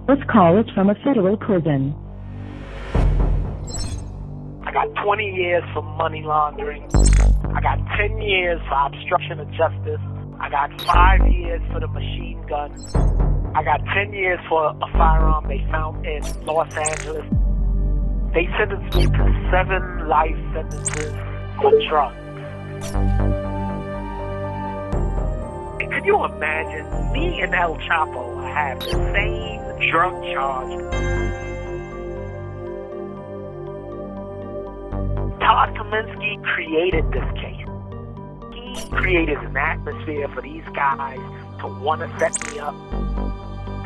This call is from a federal prison. I got 20 years for money laundering. I got 10 years for obstruction of justice. I got 5 years for the machine gun. I got 10 years for a firearm they found in Los Angeles. They sentenced me to 7 life sentences for drugs. And could you imagine me and El Chapo have the same drug charge? Todd Kaminsky created this case. He created an atmosphere for these guys to want to set me up.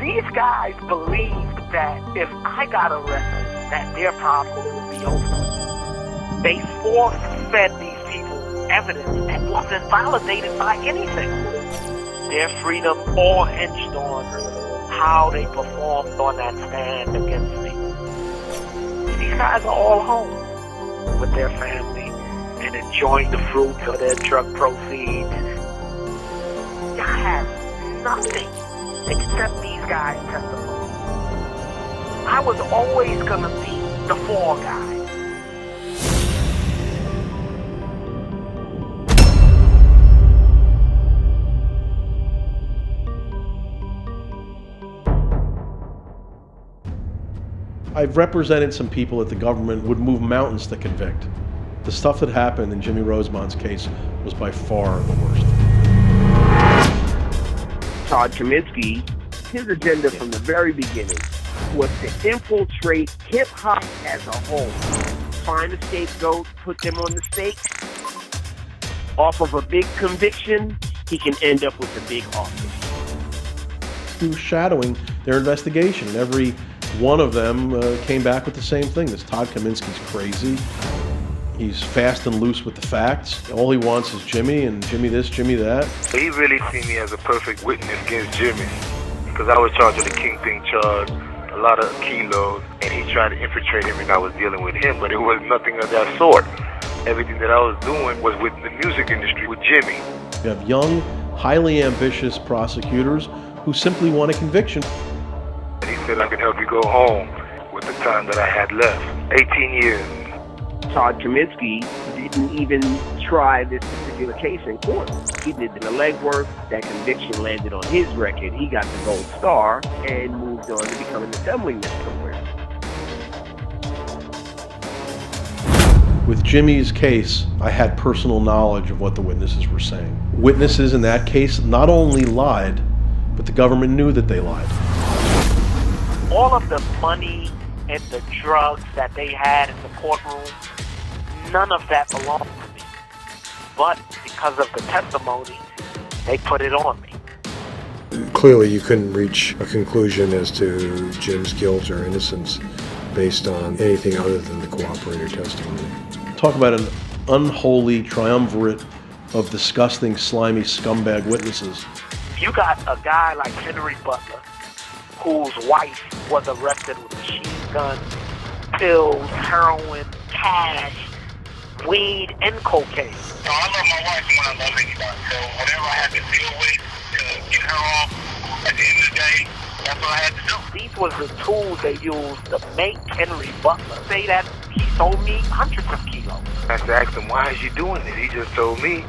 These guys believed that if I got arrested, that their problem would be over. They force-fed these people evidence that wasn't validated by anything. Their freedom all hinged on how they performed on that stand against me. These guys are all home with their family and enjoying the fruits of their drug proceeds. I have nothing except these guys' testimony. I was always gonna be the fall guy. I've represented some people that the government would move mountains to convict. The stuff that happened in Jimmy Rosemond's case was by far the worst. Todd Kaminsky, his agenda from the very beginning was to infiltrate hip-hop as a whole. Find a scapegoat, put them on the stake. Off of a big conviction, he can end up with a big office. He was shadowing their investigation. Every one of them came back with the same thing. This Todd Kaminsky's crazy. He's fast and loose with the facts. All he wants is Jimmy, and Jimmy this, Jimmy that. He really seen me as a perfect witness against Jimmy, because I was charged with a Kingpin charge, a lot of kilos, and he tried to infiltrate everything I was dealing with him, but it was nothing of that sort. Everything that I was doing was with the music industry, with Jimmy. You have young, highly ambitious prosecutors who simply want a conviction. And he said, I can help you go home with the time that I had left. 18 years. Todd Kaminsky didn't even try this particular case in court. He did the legwork. That conviction landed on his record. He got the gold star and moved on to become an assemblyman somewhere. With Jimmy's case, I had personal knowledge of what the witnesses were saying. Witnesses in that case not only lied, but the government knew that they lied. All of the money and the drugs that they had in the courtroom, none of that belonged to me. But because of the testimony, they put it on me. Clearly you couldn't reach a conclusion as to Jim's guilt or innocence based on anything other than the cooperator testimony. Talk about an unholy triumvirate of disgusting, slimy, scumbag witnesses. You got a guy like Henry Butler, whose wife was arrested with a machine gun, pills, heroin, cash, weed, and cocaine. So I love my wife when I love anybody. So whatever I had to deal with to get her off, at the end of the day, that's what I had to do. These was the tools they used to make Henry Butler say that he sold me hundreds of kilos. I asked him, why is you doing this? He just told me,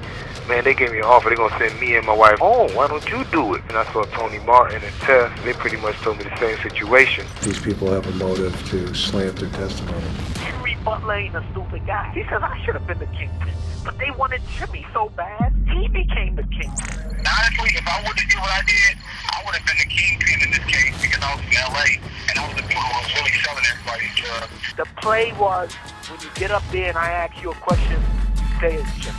man, they gave me an offer. They're going to send me and my wife home. Why don't you do it? And I saw Tony Martin and Tess. They pretty much told me the same situation. These people have a motive to slant their testimony. Henry Butler ain't a stupid guy. He says, I should have been the Kingpin. But they wanted Jimmy so bad, he became the Kingpin. Honestly, if I would have did what I did, I would have been the Kingpin in this case because I was in L.A. and I was the people who was really selling everybody's drugs. The play was, when you get up there and I ask you a question, you say it's Jimmy.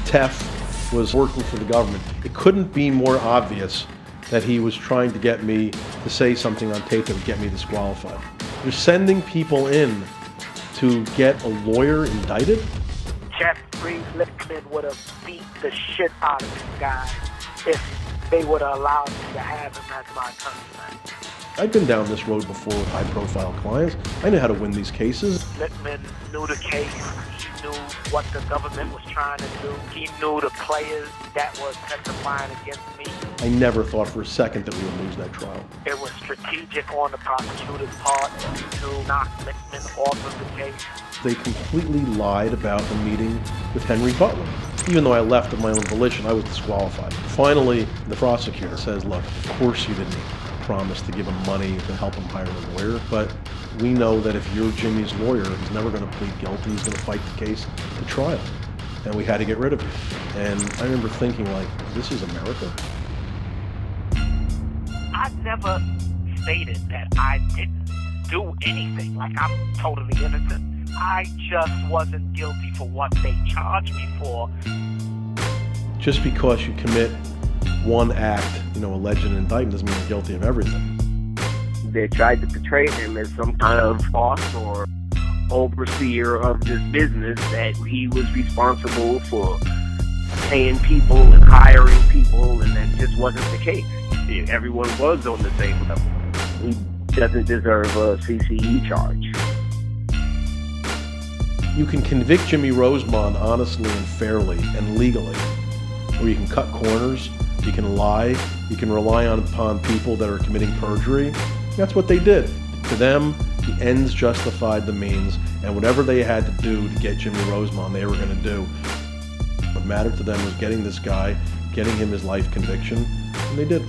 Teff was working for the government. It couldn't be more obvious that he was trying to get me to say something on tape that would get me disqualified. You're sending people in to get a lawyer indicted? Jeffrey Lichtman would have beat the shit out of this guy if they would have allowed me to have him as my attorney. I've been down this road before with high-profile clients. I know how to win these cases. Lichtman knew the case. He knew what the government was trying to do. He knew the players that were testifying against me. I never thought for a second that we would lose that trial. It was strategic on the prosecutor's part to knock Henchman off of the case. They completely lied about the meeting with Henry Butler. Even though I left of my own volition, I was disqualified. Finally, the prosecutor says, look, of course you didn't promise to give him money to help him hire a lawyer, but we know that if you're Jimmy's lawyer, he's never going to plead guilty, he's going to fight the case to trial. And we had to get rid of you. And I remember thinking, like, this is America. I never stated that I didn't do anything. Like, I'm totally innocent. I just wasn't guilty for what they charged me for. Just because you commit one act, alleged indictment, doesn't mean you're guilty of everything. They tried to portray him as some kind of boss or overseer of this business, that he was responsible for paying people and hiring people, and that just wasn't the case. Everyone was on the same level. He doesn't deserve a CCE charge. You can convict Jimmy Rosemond honestly and fairly and legally, or you can cut corners, you can lie, you can rely upon people that are committing perjury. That's what they did. To them, the ends justified the means, and whatever they had to do to get Jimmy Rosemond, they were going to do. What mattered to them was getting this guy, getting him his life conviction, and they did.